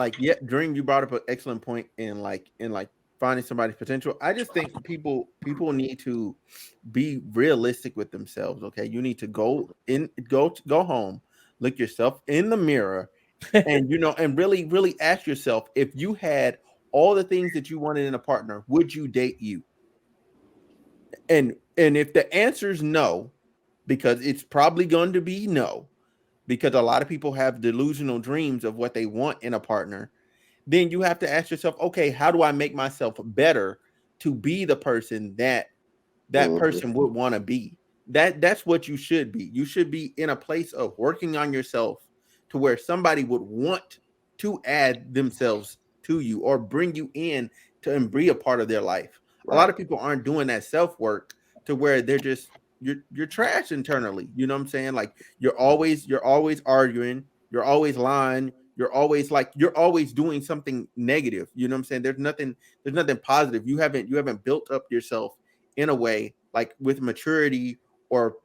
like, yeah, Dream, you brought up an excellent point in like finding somebody's potential. I just think people need to be realistic with themselves. Okay, you need to go home, look yourself in the mirror, and and really ask yourself, if you had all the things that you wanted in a partner, would you date you? And if the answer is no, because it's probably going to be no, because a lot of people have delusional dreams of what they want in a partner, then you have to ask yourself, okay, how do I make myself better to be the person that Mhm. person would want to be? That's what you should be. You should be in a place of working on yourself to where somebody would want to add themselves to you or bring you in to and be a part of their life. A lot Right. of people aren't doing that self work to where they're just you're trash internally. You know what I'm saying? Like you're always arguing, you're always lying, you're always doing something negative. You know what I'm saying? There's nothing positive. You haven't built up yourself in a way like with maturity or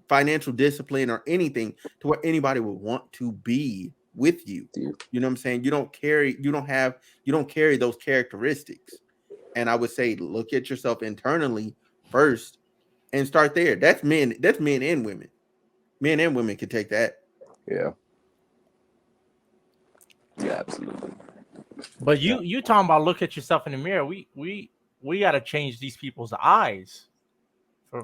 financial discipline or anything to where anybody would want to be with you. Yeah. You know what I'm saying? You don't carry those characteristics. And I would say look at yourself internally first and start there. That's men and women. Men and women can take that. Yeah. Yeah. Absolutely. But Yeah. you talking about look at yourself in the mirror. We got to change these people's eyes.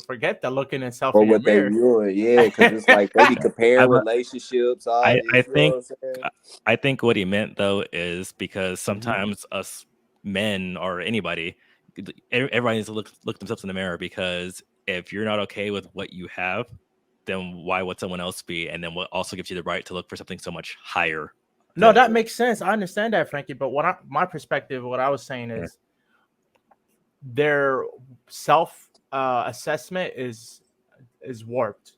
Forget the looking itself For in your what they mirror. viewing, yeah, because it's like they be Yeah. comparing relationships, all I this. You know what think I'm saying? I think what he meant though is because Mhm. sometimes us men or anybody, everybody needs to look themselves in the mirror, because if you're not okay with what you have, then why would someone else be? And then what also gives you the right to look for something so much higher? No, To that makes sense. I understand that, Frankie. But my perspective, what I was saying Yeah. is their self assessment is warped.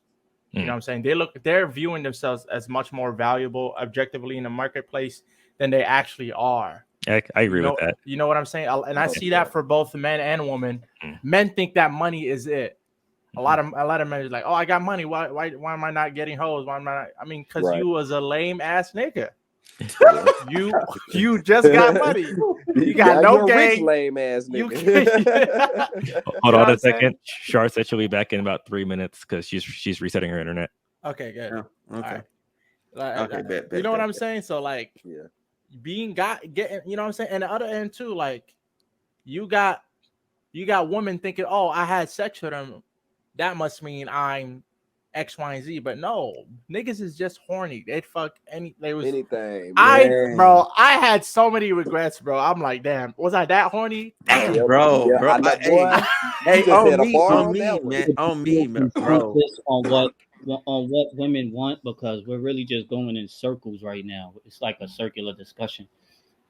You know what I'm saying? They're viewing themselves as much more valuable objectively in the marketplace than they actually are. I agree with that. You know what I'm saying? And I Oh, see yeah. that for both men and women. Mm. Men think that money is it. A Mhm. lot of men is like, oh, I got money. Why am I not getting hoes? Why am I not? I mean, because Right. you was a lame ass nigga. Yeah. You just got money. You got Yeah, no you're a rich game. lame ass You nigga. Hold know on what a I'm saying? second. Shar said she'll be back in about 3 minutes because she's resetting her internet. Okay, good. Yeah. All Okay. right. Okay. Bet. You Bet. know what Bet. I'm saying? So like Yeah. getting, you know what I'm saying? And the other end too, like you got women thinking, oh, I had sex with him. That must mean I'm X, Y, and Z. But no, niggas is just horny. They'd fuck they was Anything, man. Man. I had so many regrets, bro. I'm like, damn, was I that horny? Damn. Yep. Bro, Yeah, bro. I know, Hey, boy. You hey, just on hit a me, bar on on me, that one. man, on me, man, bro. consensus on what women want, because we're really just going in circles right now. It's like a circular discussion.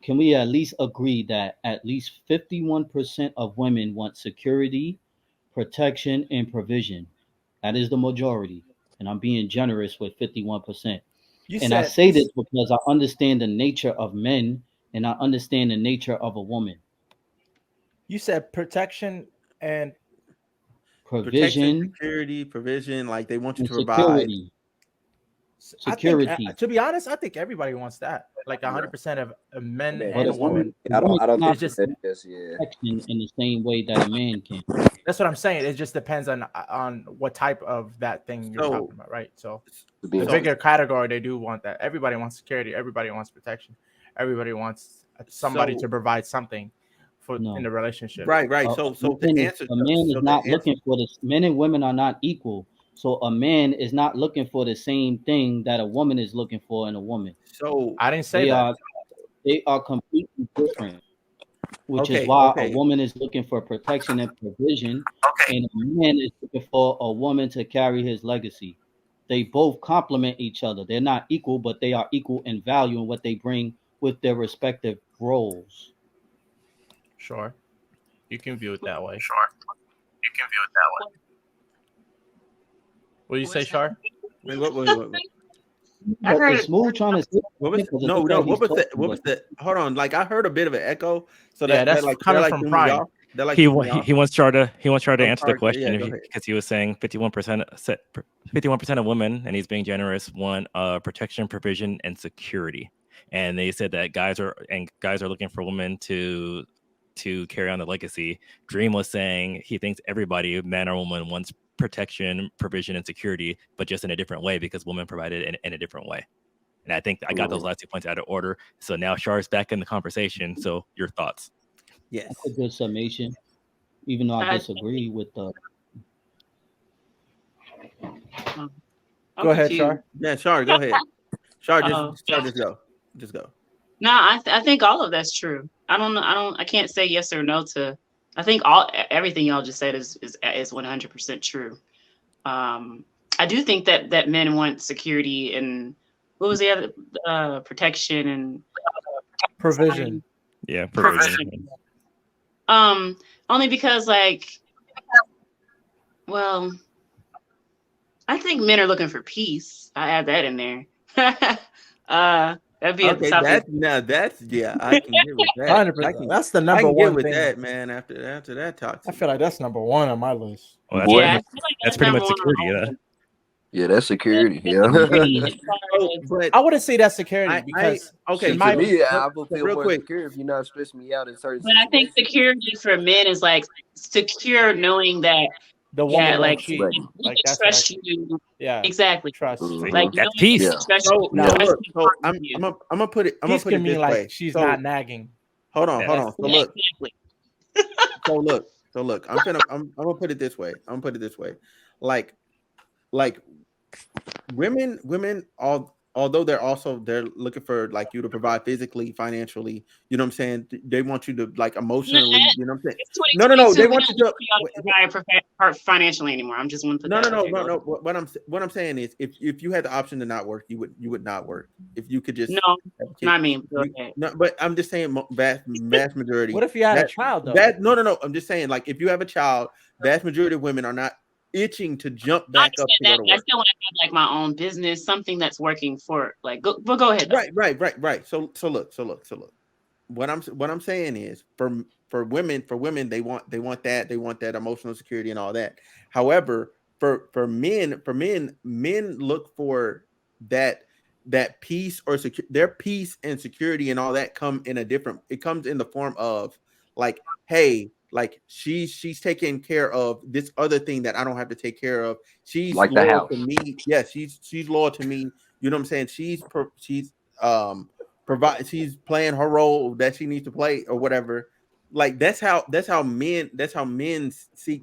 Can we at least agree that at least 51% of women want security, protection, and provision? That is the majority. And I'm being generous with 51%. You And I said say this because I understand the nature of men and I understand the nature of a woman. you said protection and Protection, Provision security, provision. Like they want you and to provide. security. I think Security. to be honest, I think everybody wants that. Like Yeah. 100% of men Man, But a and woman, women. a woman I don't cannot think It's just that's provide just yeah. protection in the same way that a man can. that's what I'm saying. It just depends on what type of that thing you're So, talking about, right? So To be the so, bigger category, they do want that. Everybody wants security. Everybody wants protection. Everybody wants somebody so, to provide something for in No. the relationship. right, right. So the answer, A man is so the not answer. looking for this. Men and women are not equal. So a man is not looking for the same thing that a woman is looking for in a woman. So, I didn't say They that. are they are completely different, which is okay, why a okay, woman is looking for protection and provision, and a man is looking for a woman to carry his legacy. They both complement each other. They're not equal, but they are equal in value in what they bring with their respective roles. Sure, you can view it that way. Sure, you can view it that way. What do you say, Shar? wait, what? But is Smooth trying to say What was something? Because it no, looks no? like What he's was the? talking, What but was the? Hold on, like I heard a bit of an echo, so Yeah, that that's like coming from threw me Prime. off. That like He threw wa- me he off. he wants Char to I'm answer the sorry. Yeah, question go ahead. because he was saying 51% of women, and he's being generous, want protection, provision, and security. and they said that guys are looking for women to carry on the legacy. Dream was saying he thinks everybody, man or woman, wants protection, provision, and security, but just in a different way because women provide it in a different way. And I think I got those last 2 points out of order. So now Char's back in the conversation. So your thoughts? Yes. That's a good summation. Even though I disagree with the. Go ahead, Char. Yeah, Char, go ahead. Char, just go. Just go. No, I think all of that's true. I can't say yes or no to. I think everything y'all just said is 100% true. I do think that men want security and what was the other protection and provision. Yeah, provision. Only because well, I think men are looking for peace. I add that in there. That'd be okay. That's yeah. I can get with that. 100%. That's the number one. I can get with that, man. After that toxic. I feel like that's number one on my list. Well, that's pretty much security. Yeah. Yeah, that's security. Yeah. But I wouldn't say that's security because okay. To me, I would feel real quick secure if you're not stressing me out in certain. But I think security for men is secure knowing that the woman that's trust you. Yeah, exactly. Trust. That's peace. So I'm gonna put it. I'm gonna put it this way. She's not nagging. Hold on. So look. I'm gonna put it this way. Like women, although they're looking for you to provide physically, financially, you know what I'm saying? They want you to emotionally, you know what I'm saying? No, they want you to provide financially anymore. I'm just one. No. What I'm saying is, if you had the option to not work, you would not work. If you could just not me. No, but I'm just saying vast majority. What if you had a child though? No. I'm just saying if you have a child, vast majority of women are not itching to jump back up to go to work. I still want to have my own business, something that's working for go ahead. Right. So look. What I'm saying is for women they want that emotional security and all that. However, for men look for that peace or their peace and security and all that comes in the form of hey, she's taking care of this other thing that I don't have to take care of. She's loyal to me. Yes, she's loyal to me. You know what I'm saying? She's playing her role that she needs to play or whatever. That's how men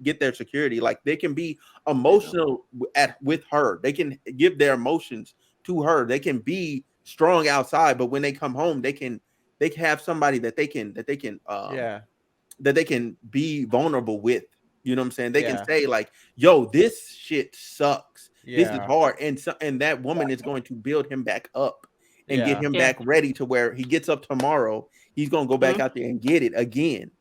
get their security. They can be emotional with her. They can give their emotions to her. They can be strong outside, but when they come home, they can have somebody that they can be vulnerable with. You know what I'm saying? They can say yo, this shit sucks. This is hard. And that woman is going to build him back up and get him back ready to where he gets up tomorrow. He's going to go back out there and get it again.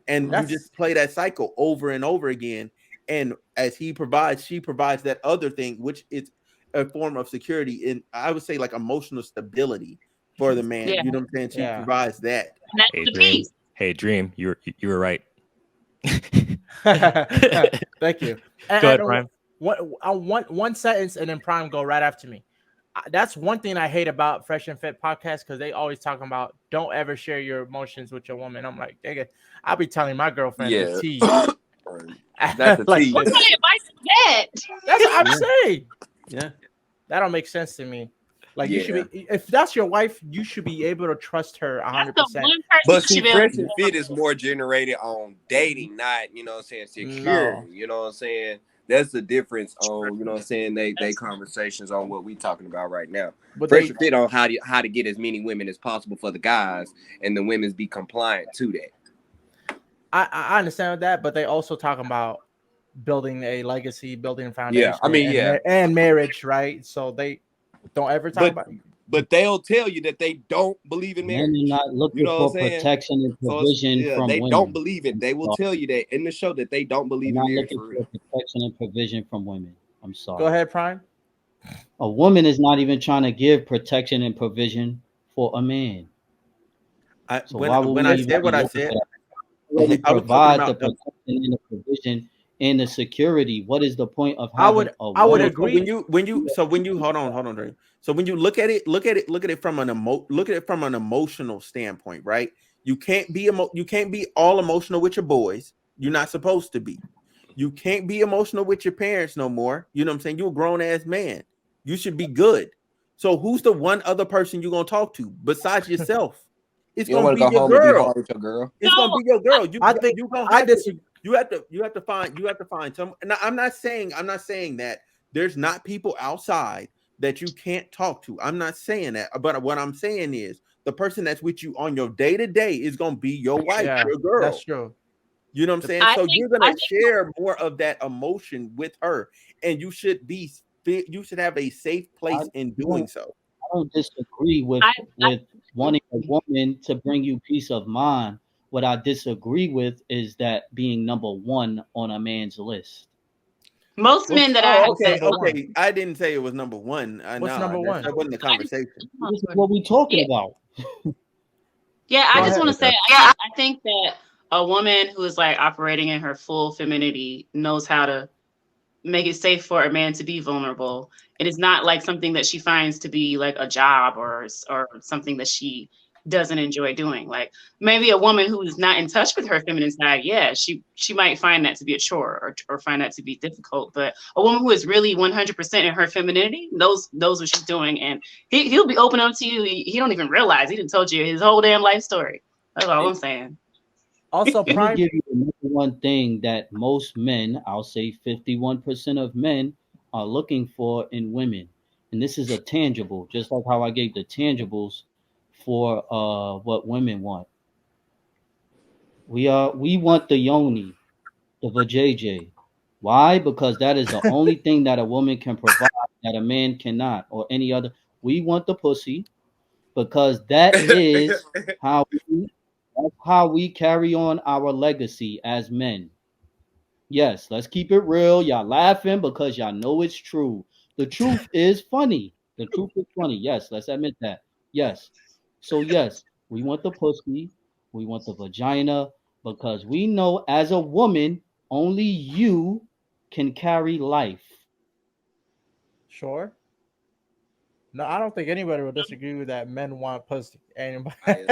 And you just play that cycle over and over again. And as she provides that other thing, which is a form of security. And I would say emotional stability for the man. You know what I'm saying? She provides that. And that's the peace. Hey, Dream, you were right. Thank you. Go ahead, Prime. One sentence, and then Prime go right after me. That's one thing I hate about Fresh and Fit podcast because they always talking about don't ever share your emotions with your woman. I'm like, I'll be telling my girlfriend the tea. That's the tea. What kind of advice is that? That's what I'm saying. Yeah, that don't make sense to me. You should be, if that's your wife, you should be able to trust her 100%. But see, Fresh and Fit is more generated on dating, not security. No. You know what I'm saying? That's the difference on they conversations on what we talking about right now. But Fresh and Fit on how to get as many women as possible for the guys, and the women's be compliant to that. I understand that, but they also talking about building a legacy, building a foundation. And marriage, right? So they don't ever talk about it. But they'll tell you that they don't believe in marriage. Men are not looking for protection and provision from they women. Don't believe it. They will tell you that in the show that they don't believe in marriage. Not looking for protection and provision from women. I'm sorry. Go ahead, Prime. A woman is not even trying to give protection and provision for a man. When I said what I said, provide the protection and the provision and the security. What is the point of I having would a I would woman? agree. When you hold on, Dre. So when you look at it from an emotional standpoint, right? You can't be all emotional with your boys. You're not supposed to be. You can't be emotional with your parents no more. You know what I'm saying? You're a grown ass man. You should be good. So who's the one other person you're gonna talk to besides yourself? It's You don't gonna want to be go your home and be hard girl. with your girl. It's gonna be your girl. I think you gonna I have to disagree. you have to find some. Now, I'm not saying that there's not people outside that you can't talk to. I'm not saying that, but what I'm saying is the person that's with you on your day to day is gonna be your wife, Yeah, your girl. that's true. You know what I'm saying? So you're gonna share more of that emotion with her, and you should have a safe place in doing so. I don't disagree with wanting a woman to bring you peace of mind. What I disagree with is that being number one on a man's list. Most men that I Okay. I didn't say it was number one. What's number one? That wasn't the conversation. This is what we're talking about. Yeah, I just want to say, Okay. I think that a woman who is like operating in her full femininity knows how to make it safe for a man to be vulnerable. It is not like something that she finds to be like a job or something that she doesn't enjoy doing. Like maybe a woman who is not in touch with her feminine side, yeah, she might find that to be a chore or find that to be difficult. But a woman who is really 100% in her femininity knows what she's doing, and he'll be open up to you. He don't even realize he done told you his whole damn life story. That's all I'm saying. Also, Let me give you the number one thing that most men, I'll say 51% of men, are looking for in women. And this is a tangible, just like how I gave the tangibles for what women want. We want the yoni, the vajayjay. Why? Because that is the only thing that a woman can provide that a man cannot, or any other. We want the pussy because that is that's how we carry on our legacy as men. Yes, let's keep it real. Y'all laughing because y'all know it's true. The truth is funny. The truth is funny. Yes, let's admit that. Yes. So yes, we want the pussy, we want the vagina, because we know as a woman, only you can carry life. sure. No, I don't think anybody will disagree with that. Men want pussy. Anybody? I'm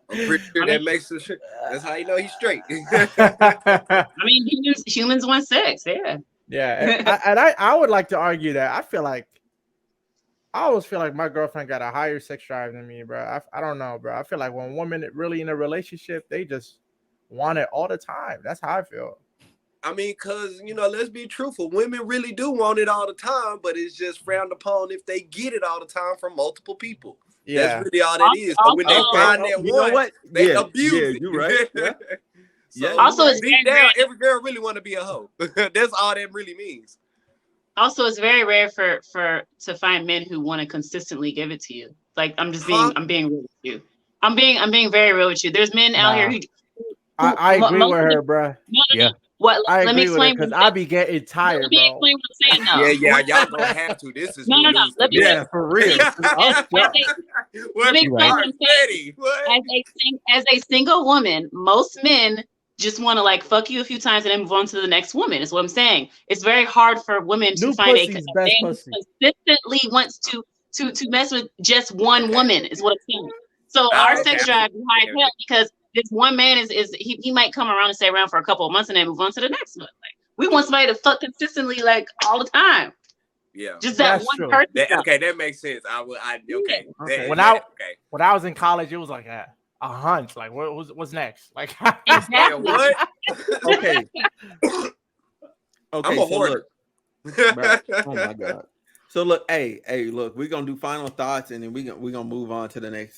pretty sure that makes it. That's how you know he's straight. I mean, humans want sex. Yeah. Yeah, I would like to argue that I always feel like my girlfriend got a higher sex drive than me, bro. I don't know, bro. I feel like when women really in a relationship, they just want it all the time. That's how I feel. I mean, because, let's be truthful. Women really do want it all the time, but it's just frowned upon if they get it all the time from multiple people. Yeah. That's really all that is. So when they find that you know one, what? they abuse it. You're right. Yeah. So Also, it's deep down, every girl really want to be a hoe. That's all that really means. Also, it's very rare to find men who want to consistently give it to you. Like I'm being real with you. I'm being very real with you. There's men out here who I agree with her, bro. No. What? I let me agree with her explain. because I be getting tired, Let me bro. explain what I'm saying. Yeah, y'all gonna have to. This is No. Let me for real. Let me explain what I'm saying. As a single woman, most men just want to like fuck you a few times and then move on to the next woman. Is what I'm saying. It's very hard for women to find a man who consistently wants to mess with just one woman. Is what I'm saying. So our sex drive is high as hell because this one man he might come around and stay around for a couple of months and then move on to the next one. Like we want somebody to fuck consistently like all the time. Yeah, just that one person. That makes sense. When I was in college, it was like a hunch. Like what's next? Like exactly. What? Okay. I'm a hoarder. Oh my god. So look, hey, look, we're gonna do final thoughts and then we're gonna move on to the